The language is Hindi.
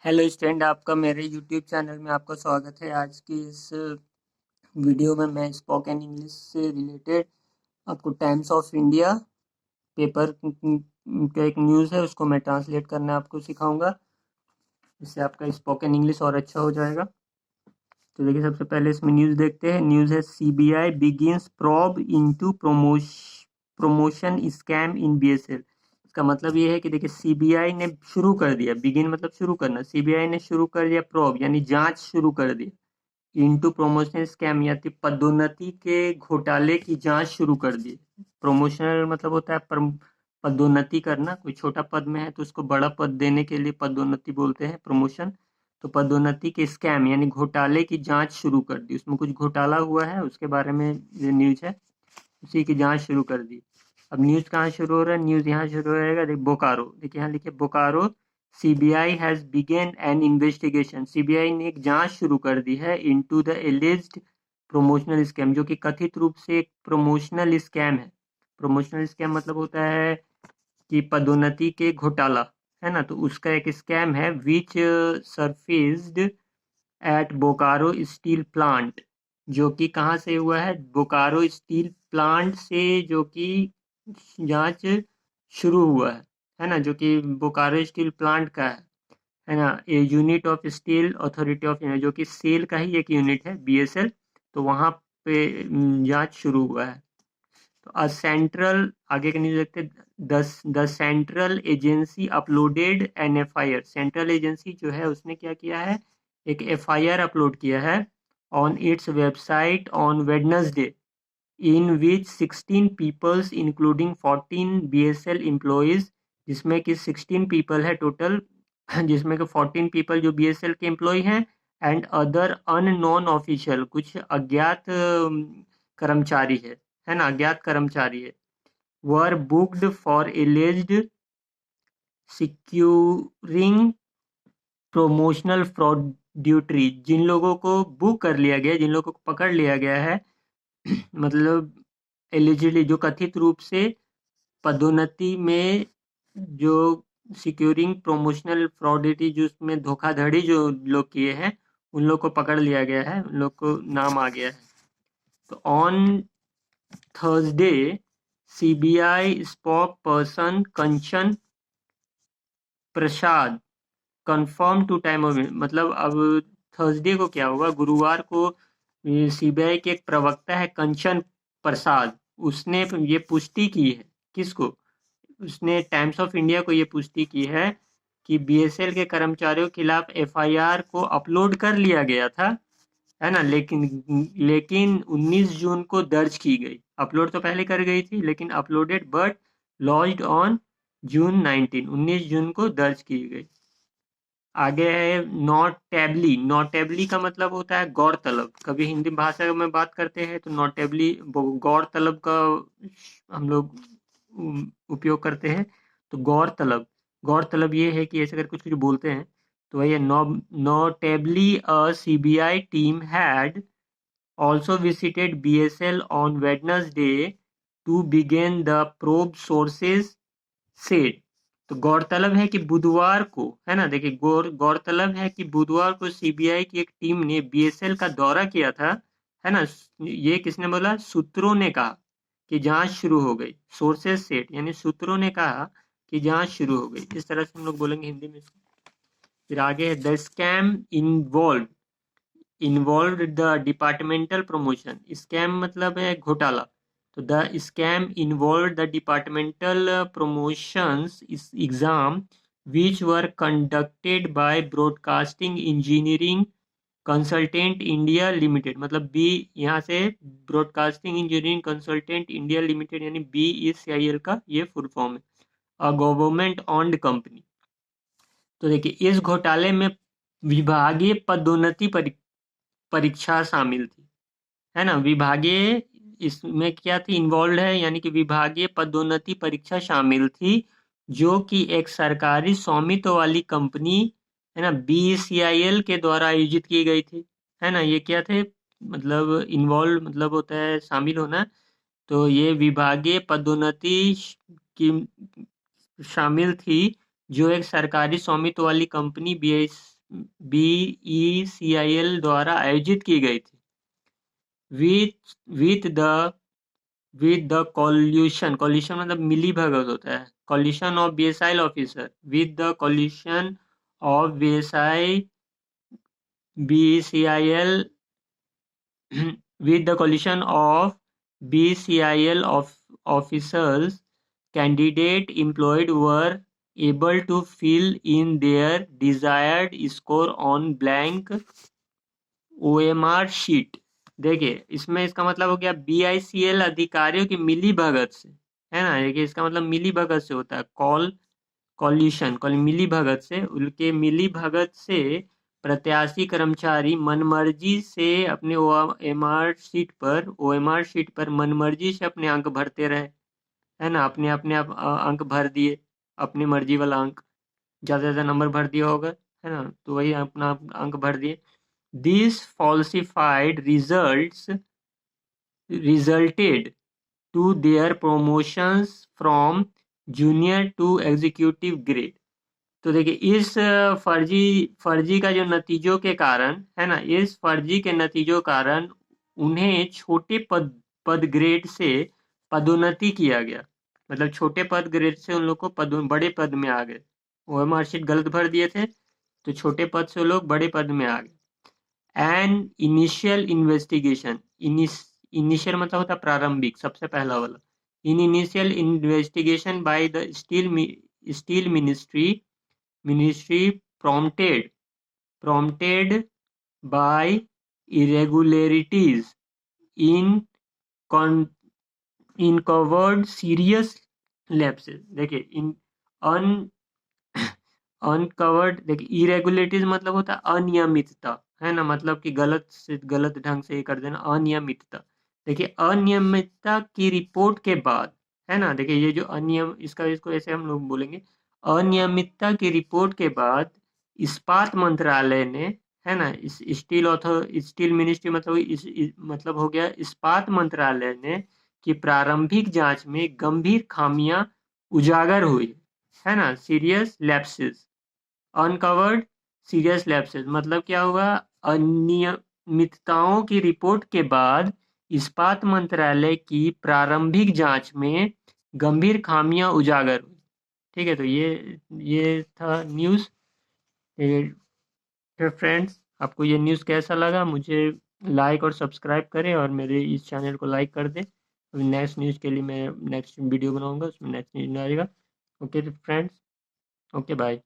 हेलो स्टूडेंट, आपका मेरे यूट्यूब चैनल में आपका स्वागत है। आज की इस वीडियो में मैं स्पोकन इंग्लिश से रिलेटेड आपको टाइम्स ऑफ इंडिया पेपर का एक न्यूज़ है, उसको मैं ट्रांसलेट करना आपको सिखाऊंगा। इससे आपका स्पोकन इंग्लिश और अच्छा हो जाएगा। तो देखिए, सबसे पहले इसमें न्यूज़ देखते हैं। न्यूज़ है CBI begins probe into promotion scam इन बीएसएल। इसका मतलब ये है कि देखिए, सीबीआई ने शुरू कर दिया, बिगिन मतलब शुरू करना, सीबीआई ने शुरू कर दिया प्रोब यानी जांच शुरू कर दी इनटू प्रमोशन स्कैम यानी पदोन्नति के घोटाले की जांच शुरू कर दी। प्रमोशनल मतलब होता है पदोन्नति करना। कोई छोटा पद में है तो उसको बड़ा पद देने के लिए पदोन्नति बोलते हैं, प्रमोशन। तो पदोन्नति के स्कैम यानी घोटाले की जांच शुरू कर दी। उसमें कुछ घोटाला हुआ है, उसके बारे में ये न्यूज है, उसी की जांच शुरू कर दी। अब न्यूज कहाँ शुरू हो रहा है? न्यूज यहाँ शुरू हो रहेगा, देख बोकारो। देखिए यहाँ लिखे Bokaro CBI has begin N investigation. CBI ने एक जांच शुरू कर दी है इनटू द एलिज्ड प्रमोशनल स्कैम, जो कि कथित रूप से एक प्रमोशनल स्कैम है। प्रमोशनल स्कैम मतलब होता है कि पदोन्नति के घोटाला, है ना। तो उसका एक स्कैम है विच सरफेस्ड एट बोकारो स्टील प्लांट, जो कि कहाँ से हुआ है? बोकारो स्टील प्लांट से, जो कि जांच शुरू हुआ है ना, जो कि बोकारो स्टील प्लांट का है ना। A unit of Steel Authority of India, जो कि सेल का ही एक यूनिट है, बीएसएल। तो वहां पे जांच शुरू हुआ है। तो सेंट्रल, आगे के न्यूज देखते, the central agency uploaded an FIR. Central agency जो है उसने क्या किया है? एक एफआईआर अपलोड किया है on its website on Wednesday, in which 16 peoples including 14 BSL employees, जिसमें कि 16 पीपल है टोटल, जिसमें कि 14 पीपल जो बीएसएल के एम्प्लॉय हैं एंड अदर अननोन ऑफिशियल, कुछ अज्ञात कर्मचारी है ना, अज्ञात कर्मचारी है, were booked for alleged securing promotional fraudulently. जिन लोगों को बुक कर लिया गया, जिन लोगों को पकड़ लिया गया है मतलब एलिजिबली, जो कथित रूप से पदोन्नति में जो सिक्योरिंग प्रमोशनल फ्रॉडिटी, जो उसमें धोखाधड़ी जो लोग किए हैं, उन लोग को पकड़ लिया गया है, उन लोग को नाम आ गया है। तो on Thursday CBI spokesperson Kanchan Prasad confirm to time of, मतलब अब थर्सडे को क्या होगा, गुरुवार को सीबीआई के एक प्रवक्ता है कंचन प्रसाद, उसने ये पुष्टि की है। किसको? उसने टाइम्स ऑफ इंडिया को ये पुष्टि की है कि बीएसएल के कर्मचारियों के खिलाफ एफआईआर को अपलोड कर लिया गया था, है ना, लेकिन 19 जून को दर्ज की गई। अपलोड तो पहले कर गई थी, लेकिन uploaded but launched on June 19 जून को दर्ज की गई। आगे है नोटेबली। नोटेबली का मतलब होता है गौरतलब। कभी हिंदी भाषा में बात करते हैं तो नोटेबली गौरतलब का हम लोग उपयोग करते हैं। तो गौरतलब, गौरतलब ये है कि ऐसे अगर कुछ कुछ बोलते हैं तो वही है। Notably a CBI team had also visited BSL on Wednesday to begin the probe, sources said। तो गौरतलब है कि बुधवार को, है ना, देखिए गौरतलब है कि बुधवार को सीबीआई की एक टीम ने बीएसएल का दौरा किया था, है ना। ये किसने बोला? सूत्रों ने कहा कि जांच शुरू हो गई। सोर्सेज सेट यानी सूत्रों ने कहा कि जांच शुरू हो गई, इस तरह से हम लोग बोलेंगे हिंदी में इसको। फिर आगे है the scam involve the departmental promotion. Scam मतलब है घोटाला। तो the scam involve the departmental promotions exam which were conducted by broadcasting engineering consultant India limited. मतलब बी, यहाँ से broadcasting engineering consultant India limited यानी BECIL का ये फुल फॉर्म है, अ गवर्नमेंट ऑन्ड कंपनी। तो देखिए, इस घोटाले में विभागीय पदोन्नति परीक्षा शामिल थी, है ना। विभागीय इसमें क्या थी? इन्वॉल्व है यानी कि विभागीय पदोन्नति परीक्षा शामिल थी, जो कि एक सरकारी स्वामित्व वाली कंपनी, है ना, BECIL के द्वारा आयोजित की गई थी, है ना। ये क्या थे? मतलब इन्वॉल्व मतलब होता है शामिल होना। तो ये विभागीय पदोन्नति की शामिल थी, जो एक सरकारी स्वामित्व वाली कंपनी BECIL द्वारा आयोजित की गई थी। With with the with the collision मतलब मिली भगत होता है, collision of BSI officer, with the collision of BCIL with the coalition of BCIL officers, candidate employed were able to fill in their desired score on blank OMR sheet. देखिए इसमें इसका मतलब हो गया BICL अधिकारियों की मिली भगत से, है ना। देखिए इसका मतलब मिली भगत से होता है, कॉल्यूशन मिली भगत से, उनके मिली भगत से प्रत्याशी कर्मचारी मनमर्जी से अपने OMR शीट पर मनमर्जी से अपने अंक भरते रहे, है ना। अपने अपने अंक भर दिए, अपनी मर्जी वाला अंक, ज़्यादा ज़्यादा नंबर भर दिया होगा, है ना, तो वही अपना अंक भर दिए। This falsified resulted to their promotions from junior to executive grade. तो देखिए इस फर्जी फर्जी का जो नतीजों के कारण, है ना, इस फर्जी के नतीजों कारण उन्हें छोटे पद ग्रेड से पदोन्नति किया गया। मतलब छोटे पद ग्रेड से उन लोग को बड़े पद में आ गए। OMR शीट गलत भर दिए थे तो छोटे पद से वो लोग बड़े पद में आ गए। एन इनिशियल इन्वेस्टिगेशन, इनिशियल मतलब होता है प्रारंभिक, सबसे पहला वाला। In initial investigation by the steel ministry prompted by irregularities in covered serious lapses। देखिए इन अनकवर्ड, देखिए इरेगुलेटरीज मतलब होता है अनियमितता, है ना, मतलब कि गलत से गलत ढंग से ये कर देना, अनियमितता। देखिए अनियमितता की रिपोर्ट के बाद, है ना, देखिए ये जो अनियम, इसको ऐसे हम लोग बोलेंगे, अनियमितता की रिपोर्ट के बाद इस्पात मंत्रालय ने, है ना, इस स्टील मिनिस्ट्री मतलब मतलब हो गया इस्पात मंत्रालय ने, कि प्रारंभिक जांच में गंभीर खामियां उजागर हुई, है ना, serious lapses, uncovered serious lapses मतलब क्या हुआ, अनियमितताओं की रिपोर्ट के बाद इस्पात मंत्रालय की प्रारंभिक जांच में गंभीर खामियां उजागर हुई। ठीक है, तो ये था न्यूज़। फ्रेंड्स, आपको ये न्यूज़ कैसा लगा, मुझे लाइक और सब्सक्राइब करें और मेरे इस चैनल को लाइक कर दें। नेक्स्ट न्यूज़ के लिए मैं नेक्स्ट वीडियो बनाऊंगा, उसमें नेक्स्ट न्यूज़ आएगा। Okay friends, okay bye.